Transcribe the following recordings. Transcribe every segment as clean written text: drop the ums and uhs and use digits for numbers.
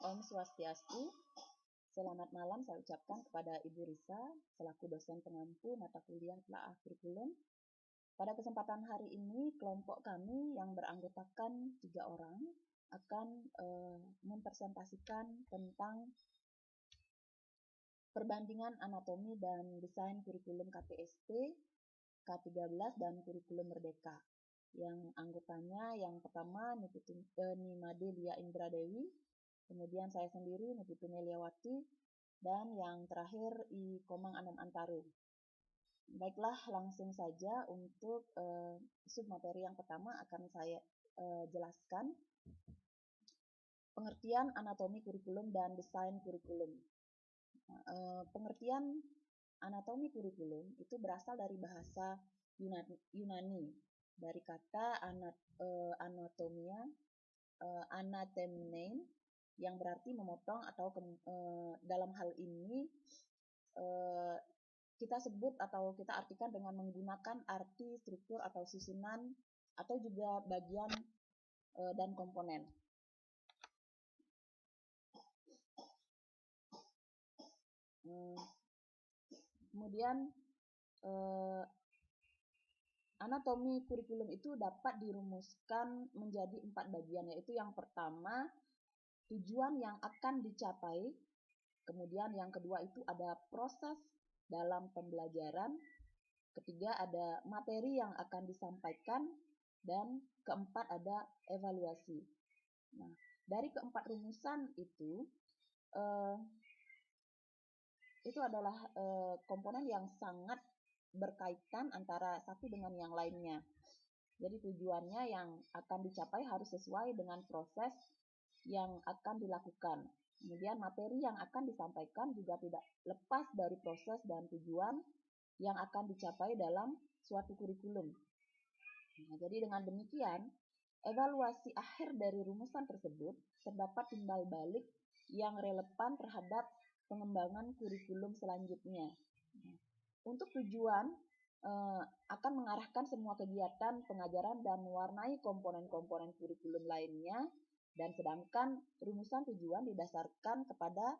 Om Swastiastu. Selamat malam saya ucapkan kepada Ibu Risa selaku dosen pengampu mata kuliah telaah kurikulum. Pada kesempatan hari ini kelompok kami yang beranggotakan 3 orang akan mempresentasikan tentang perbandingan anatomi dan desain kurikulum KPST, K13 dan kurikulum Merdeka. Yang anggotanya yang pertama Nimade Lia Indra Dewi, kemudian saya sendiri Niputu Meliawati, dan yang terakhir I Komang Anom Antaro. Baiklah, langsung saja untuk submateri yang pertama akan saya jelaskan pengertian anatomi kurikulum dan desain kurikulum. Pengertian anatomi kurikulum itu berasal dari bahasa Yunani, dari kata anatomia, anatemnein, yang berarti memotong atau dalam hal ini kita sebut atau kita artikan dengan menggunakan arti struktur atau susunan atau juga bagian dan komponen. Kemudian anatomi kurikulum itu dapat dirumuskan menjadi 4 bagian, yaitu yang pertama tujuan yang akan dicapai, kemudian yang kedua itu ada proses dalam pembelajaran, ketiga ada materi yang akan disampaikan, dan keempat ada evaluasi. Nah, dari keempat rumusan itu adalah komponen yang sangat berkaitan antara satu dengan yang lainnya. Jadi tujuannya yang akan dicapai harus sesuai dengan proses yang akan dilakukan. Kemudian materi yang akan disampaikan juga tidak lepas dari proses dan tujuan yang akan dicapai dalam suatu kurikulum. Nah, jadi dengan demikian, evaluasi akhir dari rumusan tersebut terdapat timbal balik yang relevan terhadap pengembangan kurikulum selanjutnya. Untuk tujuan akan mengarahkan semua kegiatan pengajaran dan mewarnai komponen-komponen kurikulum lainnya, dan sedangkan rumusan tujuan didasarkan kepada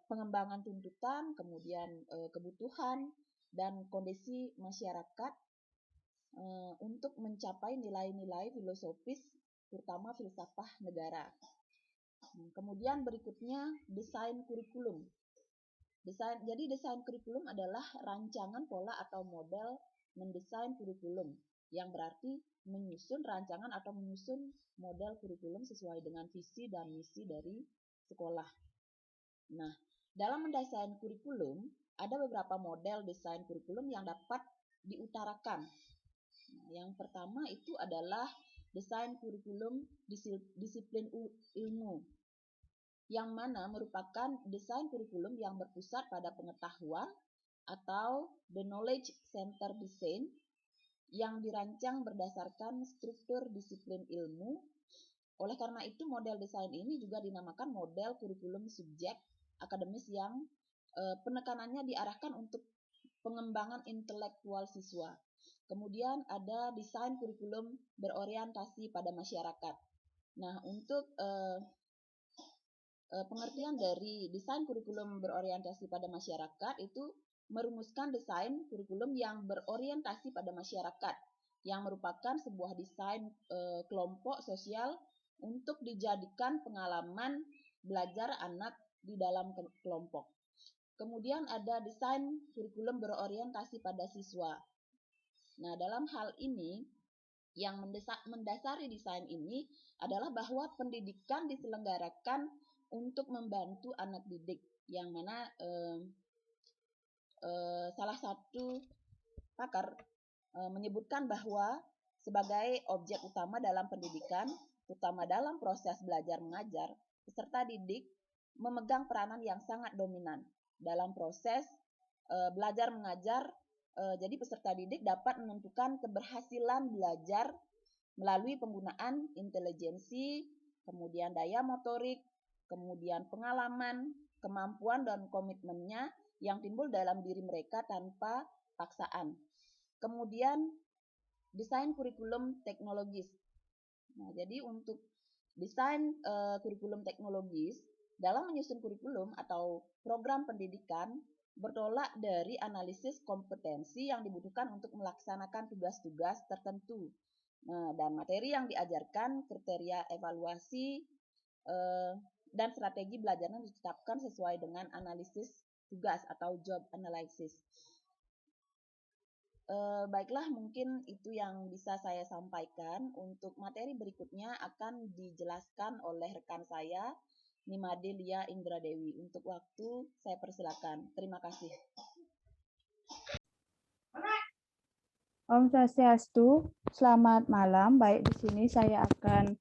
pengembangan tuntutan, kemudian kebutuhan dan kondisi masyarakat untuk mencapai nilai-nilai filosofis, terutama filsafah negara. Kemudian berikutnya desain kurikulum. Jadi desain kurikulum adalah rancangan pola atau model mendesain kurikulum, yang berarti menyusun rancangan atau menyusun model kurikulum sesuai dengan visi dan misi dari sekolah. Nah, dalam mendesain kurikulum ada beberapa model desain kurikulum yang dapat diutarakan. Nah, yang pertama itu adalah desain kurikulum disiplin ilmu, yang mana merupakan desain kurikulum yang berpusat pada pengetahuan atau the knowledge center design yang dirancang berdasarkan struktur disiplin ilmu. Oleh karena itu model desain ini juga dinamakan model kurikulum subjek akademis yang penekanannya diarahkan untuk pengembangan intelektual siswa. Kemudian ada desain kurikulum berorientasi pada masyarakat. Nah, untuk pengertian dari desain kurikulum berorientasi pada masyarakat itu merumuskan desain kurikulum yang berorientasi pada masyarakat, yang merupakan sebuah desain kelompok sosial untuk dijadikan pengalaman belajar anak di dalam kelompok. Kemudian ada desain kurikulum berorientasi pada siswa. Nah, dalam hal ini yang mendasari desain ini adalah bahwa pendidikan diselenggarakan untuk membantu anak didik, yang mana salah satu pakar menyebutkan bahwa sebagai objek utama dalam pendidikan, terutama dalam proses belajar mengajar, peserta didik memegang peranan yang sangat dominan dalam proses belajar mengajar. Jadi peserta didik dapat menentukan keberhasilan belajar melalui penggunaan intelijensi, kemudian daya motorik, kemudian pengalaman, kemampuan dan komitmennya yang timbul dalam diri mereka tanpa paksaan. Kemudian desain kurikulum teknologis. Nah, jadi untuk Desain kurikulum teknologis dalam menyusun kurikulum atau program pendidikan bertolak dari analisis kompetensi yang dibutuhkan untuk melaksanakan tugas-tugas tertentu. Nah, dan materi yang diajarkan, kriteria evaluasi, dan strategi belajarnya ditetapkan sesuai dengan analisis tugas atau job analysis. Baiklah, mungkin itu yang bisa saya sampaikan. Untuk materi berikutnya akan dijelaskan oleh rekan saya, Nimade Lia Indradewi. Untuk waktu, saya persilakan. Terima kasih. Om Swastiastu, selamat malam. Baik, di sini saya akan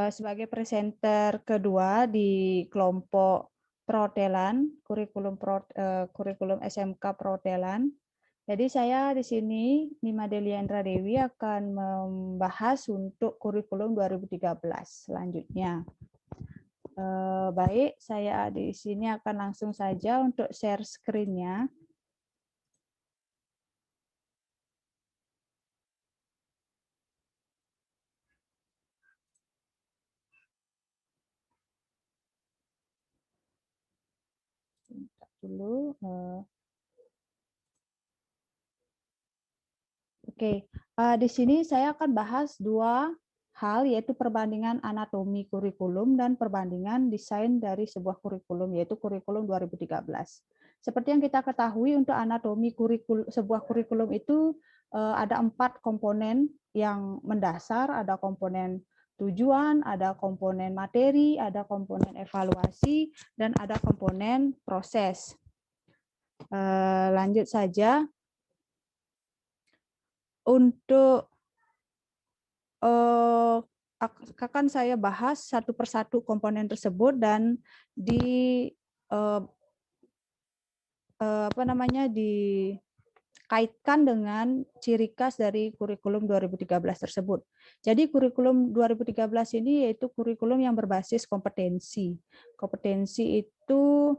sebagai presenter kedua di kelompok Protelan, kurikulum SMK Protelan. Jadi saya di sini Nimade Lia Indradewi akan membahas untuk kurikulum 2013 selanjutnya. Baik, saya di sini akan langsung saja untuk share screen-nya. Bentar dulu. Oke, di sini saya akan bahas dua hal, yaitu perbandingan anatomi kurikulum dan perbandingan desain dari sebuah kurikulum, yaitu kurikulum 2013. Seperti yang kita ketahui, untuk anatomi sebuah kurikulum itu ada 4 komponen yang mendasar, ada komponen tujuan, ada komponen materi, ada komponen evaluasi, dan ada komponen proses. Lanjut saja. Untuk akan saya bahas satu persatu komponen tersebut dan dikaitkan dengan ciri khas dari kurikulum 2013 tersebut. Jadi kurikulum 2013 ini yaitu kurikulum yang berbasis kompetensi. Kompetensi itu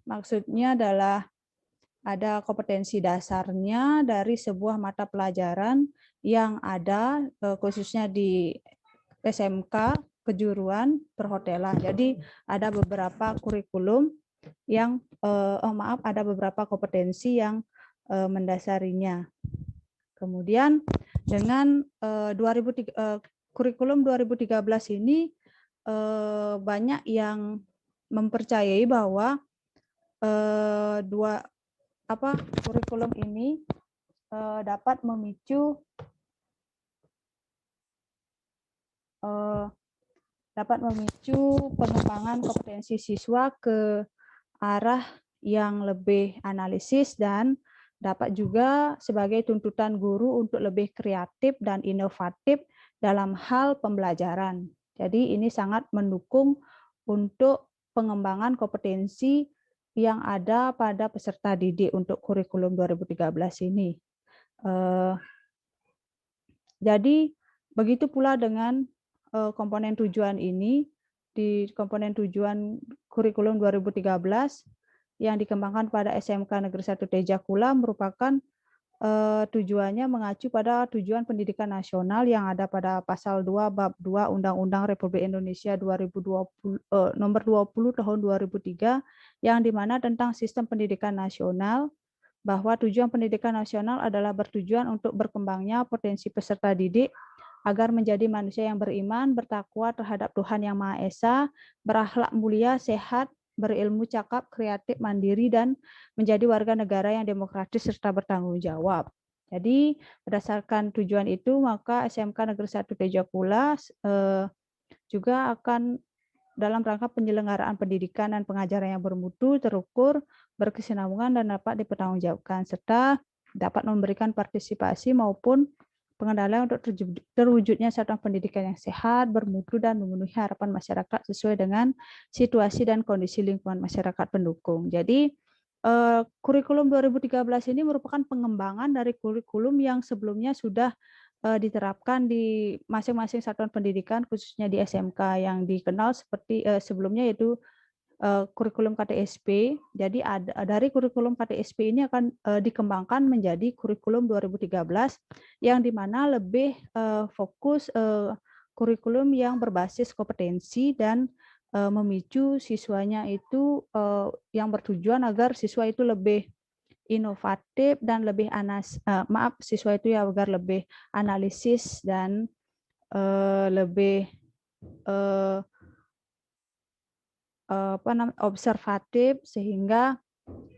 maksudnya adalah ada kompetensi dasarnya dari sebuah mata pelajaran yang ada khususnya di SMK kejuruan perhotelan. Jadi ada beberapa kurikulum yang ada beberapa kompetensi yang mendasarinya. Kemudian dengan kurikulum 2013 ini banyak yang mempercayai bahwa kurikulum ini dapat memicu pengembangan kompetensi siswa ke arah yang lebih analisis dan dapat juga sebagai tuntutan guru untuk lebih kreatif dan inovatif dalam hal pembelajaran. Jadi ini sangat mendukung untuk pengembangan kompetensi yang ada pada peserta didik untuk kurikulum 2013 ini. Jadi begitu pula dengan komponen tujuan ini. Di komponen tujuan kurikulum 2013 yang dikembangkan pada SMK Negeri 1 Tejakula merupakan tujuannya mengacu pada tujuan pendidikan nasional yang ada pada pasal 2 bab 2 Undang-Undang Republik Indonesia nomor 20 tahun 2003 yang dimana tentang sistem pendidikan nasional, bahwa tujuan pendidikan nasional adalah bertujuan untuk berkembangnya potensi peserta didik agar menjadi manusia yang beriman, bertakwa terhadap Tuhan Yang Maha Esa, berakhlak mulia, sehat, berilmu, cakap, kreatif, mandiri, dan menjadi warga negara yang demokratis serta bertanggung jawab. Jadi berdasarkan tujuan itu, maka SMK Negeri 1 Tejakula juga akan dalam rangka penyelenggaraan pendidikan dan pengajaran yang bermutu, terukur, berkesinambungan, dan dapat dipertanggungjawabkan, serta dapat memberikan partisipasi maupun pengendalian untuk terwujudnya satuan pendidikan yang sehat, bermutu, dan memenuhi harapan masyarakat sesuai dengan situasi dan kondisi lingkungan masyarakat pendukung. Jadi, kurikulum 2013 ini merupakan pengembangan dari kurikulum yang sebelumnya sudah diterapkan di masing-masing satuan pendidikan, khususnya di SMK yang dikenal seperti sebelumnya, yaitu kurikulum KTSP. Jadi dari kurikulum KTSP ini akan dikembangkan menjadi kurikulum 2013 yang dimana lebih fokus kurikulum yang berbasis kompetensi dan memicu siswanya itu yang bertujuan agar siswa itu lebih inovatif dan lebih siswa itu ya agar lebih analisis dan lebih eh, observatif sehingga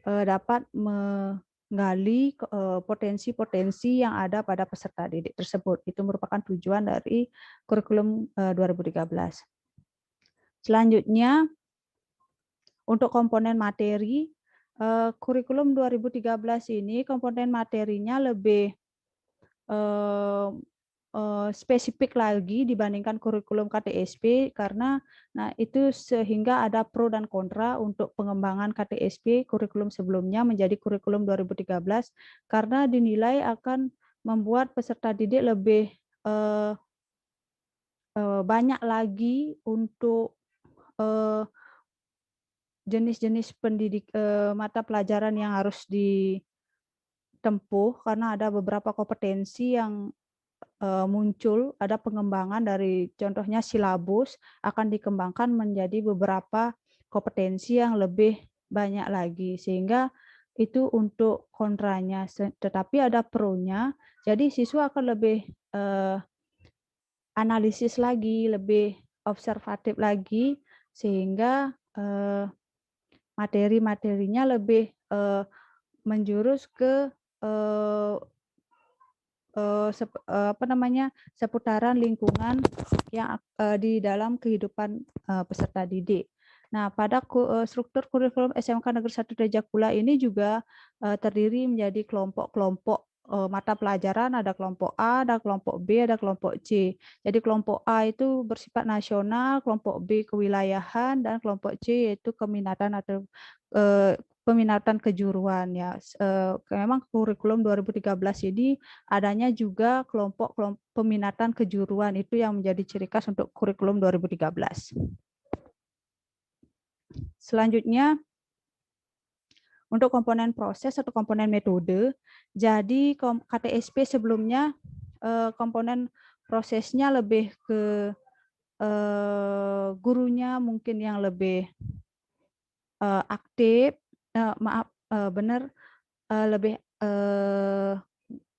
dapat menggali potensi-potensi yang ada pada peserta didik tersebut. Itu merupakan tujuan dari kurikulum 2013. Selanjutnya, untuk komponen materi, kurikulum 2013 ini komponen materinya lebih spesifik lagi dibandingkan kurikulum KTSP karena itu sehingga ada pro dan kontra untuk pengembangan KTSP kurikulum sebelumnya menjadi kurikulum 2013 karena dinilai akan membuat peserta didik lebih banyak lagi untuk jenis-jenis mata pelajaran yang harus ditempuh karena ada beberapa kompetensi yang muncul, ada pengembangan dari contohnya silabus akan dikembangkan menjadi beberapa kompetensi yang lebih banyak lagi sehingga itu untuk kontranya, tetapi ada pro-nya. Jadi siswa akan lebih analisis lagi, lebih observatif lagi sehingga materi-materinya lebih menjurus ke seputaran lingkungan yang di dalam kehidupan peserta didik. Nah, pada struktur kurikulum SMK Negeri 1 Tejakula ini juga terdiri menjadi kelompok-kelompok mata pelajaran, ada kelompok A, ada kelompok B, ada kelompok C. Jadi kelompok A itu bersifat nasional, kelompok B kewilayahan, dan kelompok C yaitu keminatan atau peminatan kejuruan ya. Memang kurikulum 2013 ini adanya juga kelompok peminatan kejuruan itu yang menjadi ciri khas untuk kurikulum 2013. Selanjutnya, untuk komponen proses atau komponen metode, jadi KTSP sebelumnya komponen prosesnya lebih ke gurunya mungkin yang lebih aktif, lebih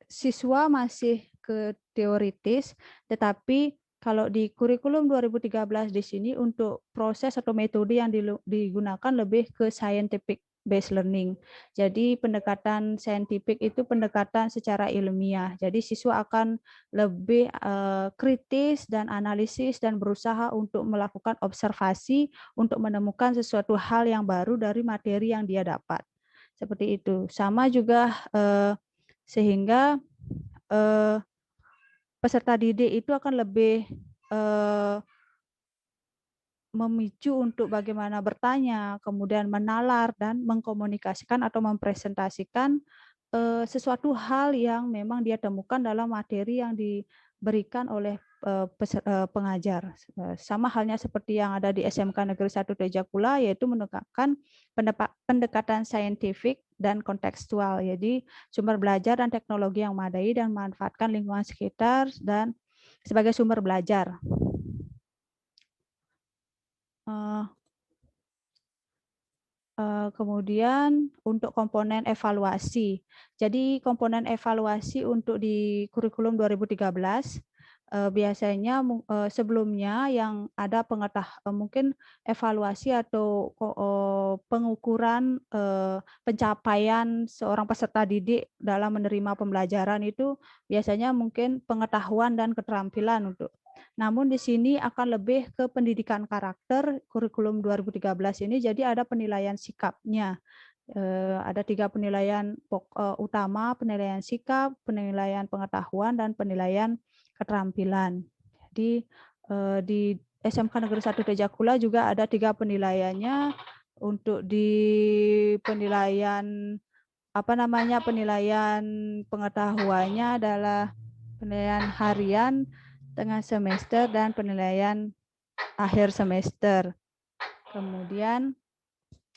siswa masih ke teoritis, tetapi kalau di kurikulum 2013 di sini untuk proses atau metode yang digunakan lebih ke scientific based learning. Jadi pendekatan saintifik itu pendekatan secara ilmiah. Jadi siswa akan lebih kritis dan analisis dan berusaha untuk melakukan observasi untuk menemukan sesuatu hal yang baru dari materi yang dia dapat. Seperti itu. Sama juga sehingga peserta didik itu akan lebih memicu untuk bagaimana bertanya, kemudian menalar dan mengkomunikasikan atau mempresentasikan sesuatu hal yang memang dia temukan dalam materi yang diberikan oleh pengajar. Sama halnya seperti yang ada di SMK Negeri 1 Tejakula, yaitu menekankan pendekatan saintifik dan kontekstual. Jadi sumber belajar dan teknologi yang memadai dan memanfaatkan lingkungan sekitar dan sebagai sumber belajar. Kemudian untuk komponen evaluasi. Jadi komponen evaluasi untuk di kurikulum 2013 biasanya sebelumnya yang ada mungkin evaluasi atau pengukuran pencapaian seorang peserta didik dalam menerima pembelajaran itu biasanya mungkin pengetahuan dan keterampilan untuk. Namun di sini akan lebih ke pendidikan karakter kurikulum 2013 ini, jadi ada penilaian sikapnya. Ada 3 penilaian utama, penilaian sikap, penilaian pengetahuan, dan penilaian keterampilan. Jadi di SMK Negeri 1 Tejakula juga ada 3 penilaiannya. Untuk di penilaian penilaian pengetahuannya adalah penilaian harian, tengah semester, dan penilaian akhir semester. Kemudian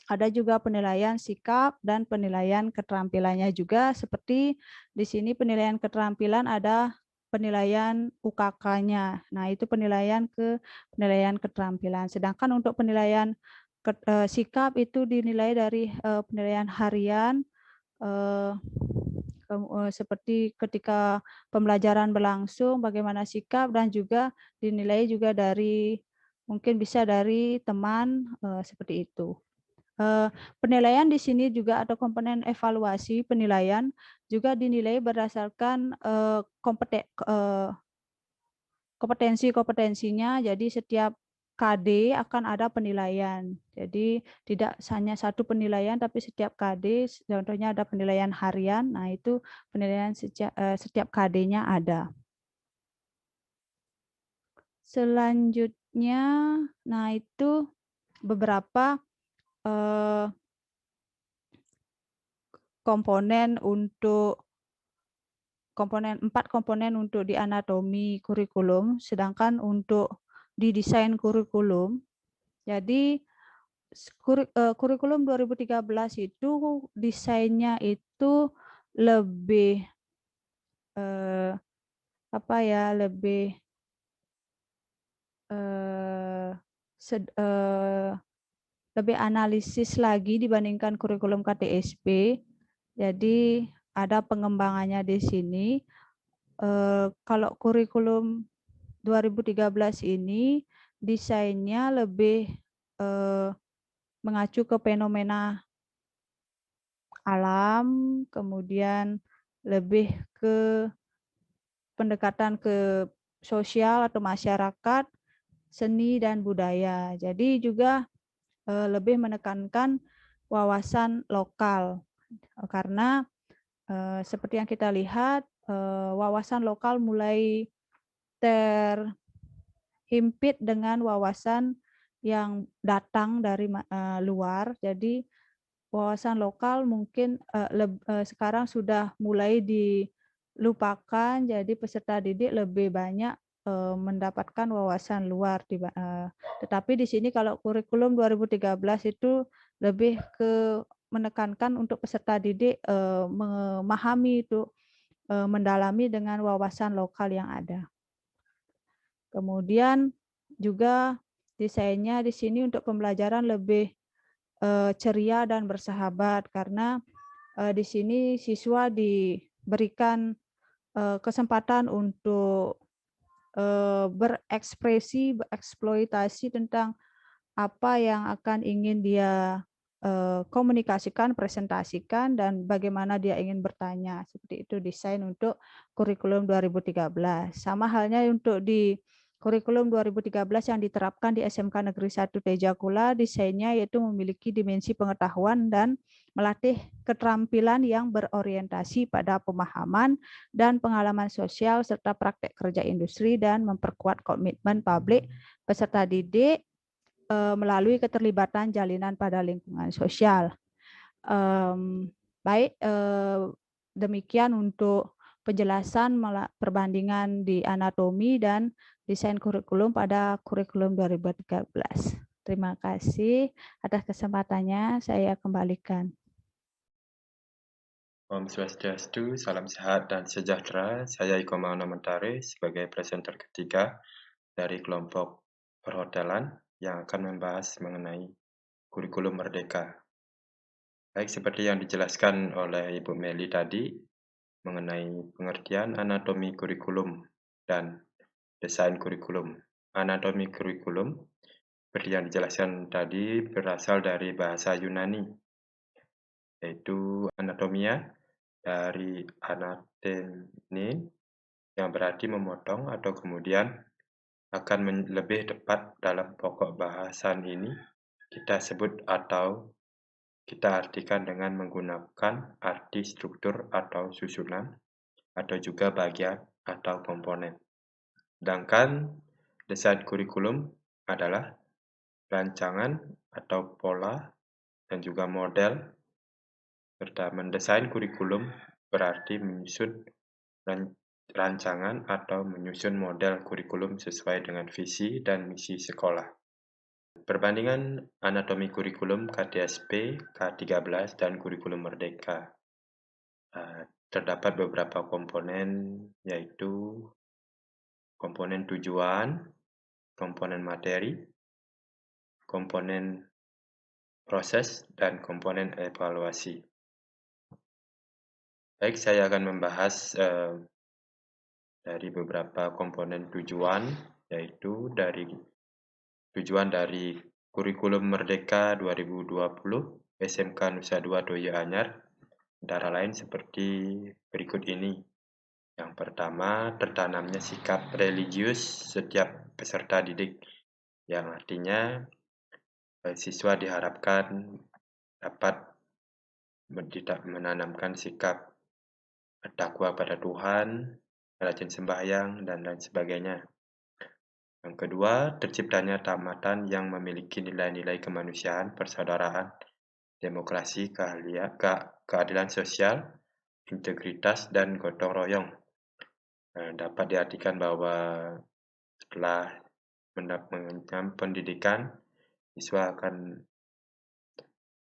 ada juga penilaian sikap dan penilaian keterampilannya juga, seperti di sini penilaian keterampilan ada penilaian UKK-nya. Nah, itu penilaian keterampilan. Sedangkan untuk penilaian sikap itu dinilai dari penilaian harian, eee, seperti ketika pembelajaran berlangsung bagaimana sikap, dan juga dinilai juga dari mungkin bisa dari teman, seperti itu. Penilaian di sini juga ada komponen evaluasi penilaian, juga dinilai berdasarkan, kompetensi-kompetensinya. Jadi setiap KD akan ada penilaian. Jadi tidak hanya satu penilaian, tapi setiap KD, contohnya ada penilaian harian, nah itu penilaian setiap KD-nya ada. Selanjutnya, nah itu beberapa, eee, komponen untuk 4 komponen untuk di anatomi kurikulum, sedangkan untuk di desain kurikulum, jadi kurikulum 2013 itu desainnya itu lebih, eee, apa ya, lebih, eee, sed eee, lebih analisis lagi dibandingkan kurikulum KTSP. Jadi ada pengembangannya di sini. Kalau kurikulum 2013 ini desainnya lebih, eee, mengacu ke fenomena alam, kemudian lebih ke pendekatan ke sosial atau masyarakat, seni dan budaya. Jadi juga, lebih menekankan wawasan lokal, karena, seperti yang kita lihat, wawasan lokal mulai terhimpit dengan wawasan yang datang dari luar. Jadi wawasan lokal mungkin, sekarang sudah mulai dilupakan, jadi peserta didik lebih banyak, mendapatkan wawasan luar tetapi di sini kalau kurikulum 2013 itu lebih ke menekankan untuk peserta didik, memahami itu, mendalami dengan wawasan lokal yang ada. Kemudian juga desainnya di sini untuk pembelajaran lebih, ceria dan bersahabat, karena di sini siswa diberikan, kesempatan untuk, bereksploitasi tentang apa yang akan ingin dia, komunikasikan, presentasikan, dan bagaimana dia ingin bertanya. Seperti itu desain untuk kurikulum 2013. Sama halnya untuk di kurikulum 2013 yang diterapkan di SMK Negeri 1 Tejakula, desainnya yaitu memiliki dimensi pengetahuan dan melatih keterampilan yang berorientasi pada pemahaman dan pengalaman sosial serta praktek kerja industri, dan memperkuat komitmen publik peserta didik, melalui keterlibatan jalinan pada lingkungan sosial. Baik, demikian untuk penjelasan perbandingan di anatomi dan desain kurikulum pada kurikulum 2013. Terima kasih atas kesempatannya, saya kembalikan. Om Swastiastu, salam sehat dan sejahtera. Saya Iko Maulana Mentari sebagai presenter ketiga dari kelompok perhotelan yang akan membahas mengenai kurikulum merdeka. Baik, seperti yang dijelaskan oleh Ibu Meli tadi mengenai pengertian anatomi kurikulum dan desain kurikulum. Anatomi kurikulum seperti yang dijelaskan tadi berasal dari bahasa Yunani, yaitu anatomia dari anatemin yang berarti memotong, atau kemudian akan lebih tepat dalam pokok bahasan ini kita sebut atau kita artikan dengan menggunakan arti struktur atau susunan, atau juga bagian atau komponen. Sedangkan desain kurikulum adalah rancangan atau pola dan juga model, serta mendesain kurikulum berarti menyusun rancangan atau menyusun model kurikulum sesuai dengan visi dan misi sekolah. Perbandingan anatomi kurikulum KTSP, K13, dan kurikulum merdeka. Terdapat beberapa komponen, yaitu komponen tujuan, komponen materi, komponen proses, dan komponen evaluasi. Baik, saya akan membahas dari beberapa komponen tujuan, yaitu dari tujuan dari Kurikulum Merdeka 2020 SMK Nusa Dua Doyo Anyar, antara lain seperti berikut ini. Yang pertama, tertanamnya sikap religius setiap peserta didik, yang artinya siswa diharapkan dapat menanamkan sikap takwa pada Tuhan, rajin sembahyang, dan lain sebagainya. Yang kedua, terciptanya tamatan yang memiliki nilai-nilai kemanusiaan, persaudaraan, demokrasi, keadilan sosial, integritas, dan gotong royong. Dapat diartikan bahwa setelah mengenyam pendidikan, siswa akan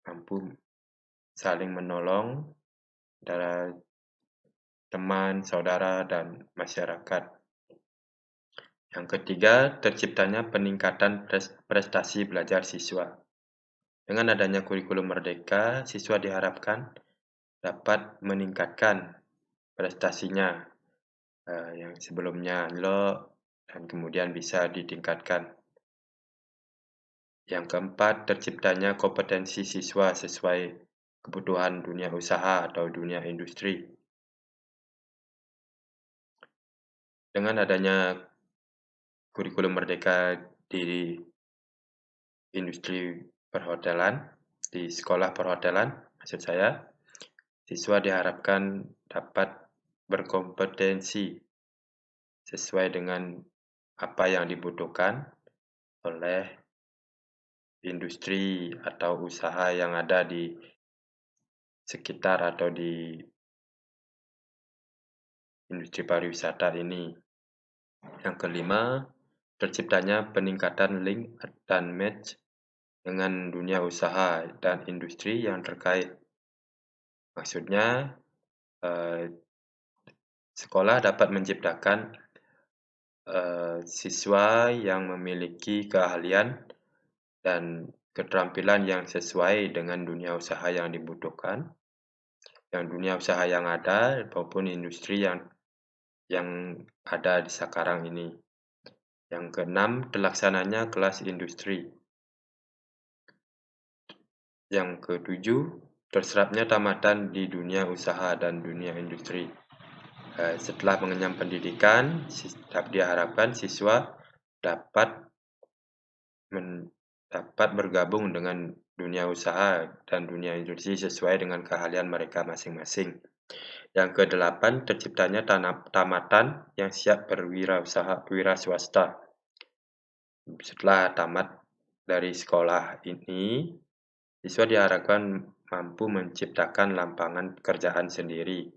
mampu saling menolong antara teman, saudara, dan masyarakat. Yang ketiga, terciptanya peningkatan prestasi belajar siswa. Dengan adanya kurikulum merdeka, siswa diharapkan dapat meningkatkan prestasinya yang sebelumnya anjlok dan kemudian bisa ditingkatkan. Yang keempat, terciptanya kompetensi siswa sesuai kebutuhan dunia usaha atau dunia industri. Dengan adanya kurikulum merdeka di industri perhotelan, di sekolah perhotelan, maksud saya, siswa diharapkan dapat berkompetensi sesuai dengan apa yang dibutuhkan oleh industri atau usaha yang ada di sekitar atau di industri pariwisata ini. Yang kelima, terciptanya peningkatan link dan match dengan dunia usaha dan industri yang terkait. Maksudnya, sekolah dapat menciptakan siswa yang memiliki keahlian dan keterampilan yang sesuai dengan dunia usaha yang dibutuhkan, yang dunia usaha yang ada maupun industri yang ada di sekarang ini. Yang keenam, terlaksananya kelas industri. Yang ketujuh, terserapnya tamatan di dunia usaha dan dunia industri. Setelah mengenyam pendidikan, diharapkan siswa dapat bergabung dengan dunia usaha dan dunia industri sesuai dengan keahlian mereka masing-masing. Yang kedelapan, terciptanya tamatan yang siap berwirausaha, wira swasta. Setelah tamat dari sekolah ini, siswa diharapkan mampu menciptakan lapangan pekerjaan sendiri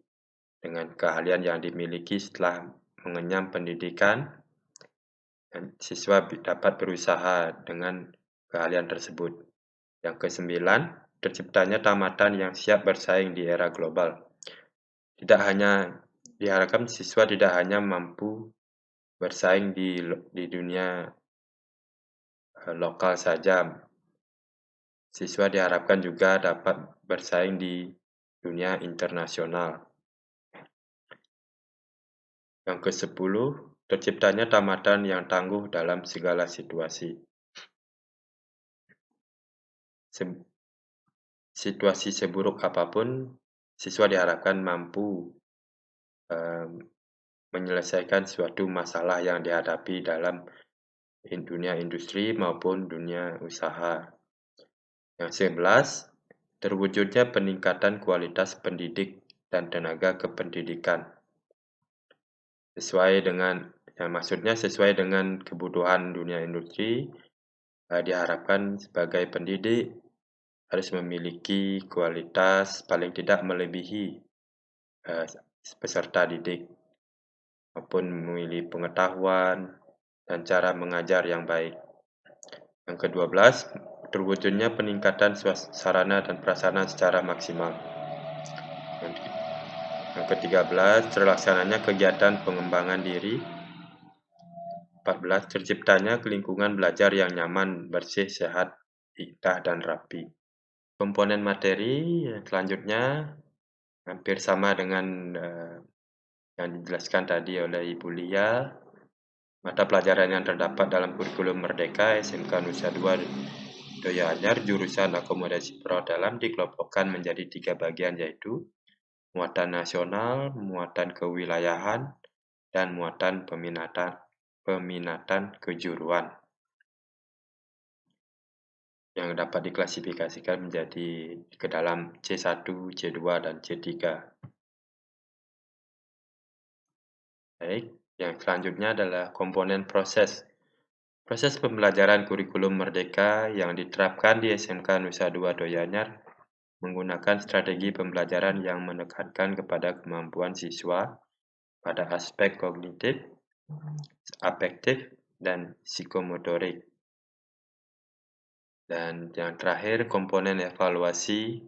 dengan keahlian yang dimiliki setelah mengenyam pendidikan. Dan siswa dapat berusaha dengan keahlian tersebut. Yang kesembilan, terciptanya tamatan yang siap bersaing di era global. Diharapkan siswa tidak hanya mampu bersaing di dunia lokal saja. Siswa diharapkan juga dapat bersaing di dunia internasional. Yang ke-10, terciptanya tamatan yang tangguh dalam segala situasi. Situasi seburuk apapun, siswa diharapkan mampu menyelesaikan suatu masalah yang dihadapi dalam dunia industri maupun dunia usaha. Yang 11, terwujudnya peningkatan kualitas pendidik dan tenaga kependidikan. Sesuai dengan kebutuhan dunia industri, diharapkan sebagai pendidik harus memiliki kualitas paling tidak melebihi peserta didik, maupun memiliki pengetahuan dan cara mengajar yang baik. Yang ke-12, terwujudnya peningkatan sarana dan prasarana secara maksimal. Yang ke-13, terlaksananya kegiatan pengembangan diri 14. Terciptanya lingkungan belajar yang nyaman, bersih, sehat, indah, dan rapi. Komponen materi selanjutnya hampir sama dengan yang dijelaskan tadi oleh Ibu Lia. Mata pelajaran yang terdapat dalam kurikulum Merdeka SMK Nusa Dua Daya Anyar jurusan akomodasi perhotelan dikelompokkan menjadi 3 bagian, yaitu muatan nasional, muatan kewilayahan, dan muatan peminatan kejuruan yang dapat diklasifikasikan menjadi ke dalam C1, C2, dan C3. Baik, yang selanjutnya adalah komponen proses. Proses pembelajaran kurikulum Merdeka yang diterapkan di SMK Nusa Dua Daya Anyar menggunakan strategi pembelajaran yang menekankan kepada kemampuan siswa pada aspek kognitif, afektif, dan psikomotorik. Dan yang terakhir, komponen evaluasi.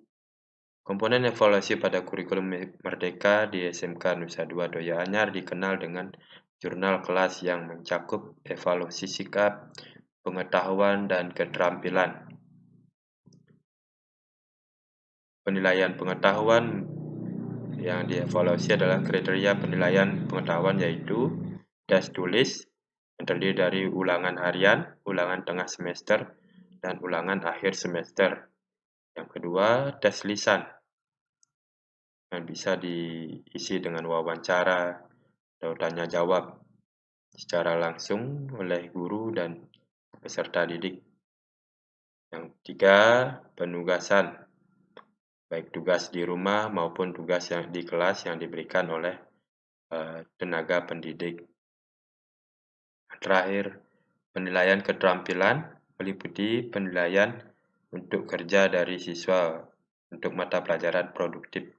Komponen evaluasi pada kurikulum Merdeka di SMK Nusa Dua Daya Anyar dikenal dengan jurnal kelas yang mencakup evaluasi sikap, pengetahuan, dan keterampilan. Penilaian pengetahuan yang dievaluasi adalah kriteria penilaian pengetahuan, yaitu tes tulis yang terdiri dari ulangan harian, ulangan tengah semester, dan ulangan akhir semester. Yang kedua, tes lisan yang bisa diisi dengan wawancara atau tanya jawab secara langsung oleh guru dan peserta didik. Yang ketiga, penugasan, baik tugas di rumah maupun tugas yang di kelas yang diberikan oleh tenaga pendidik. Terakhir, penilaian keterampilan meliputi penilaian untuk kerja dari siswa untuk mata pelajaran produktif.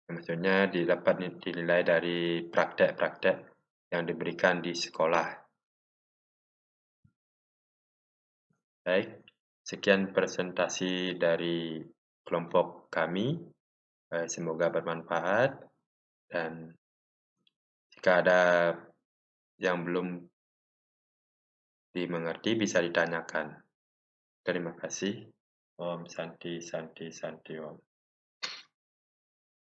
Maksudnya dapat dinilai dari praktek-praktek yang diberikan di sekolah. Baik, sekian presentasi dari kelompok kami. Semoga bermanfaat, dan jika ada yang belum dimengerti bisa ditanyakan. Terima kasih. Om Santi Santi Santi Om.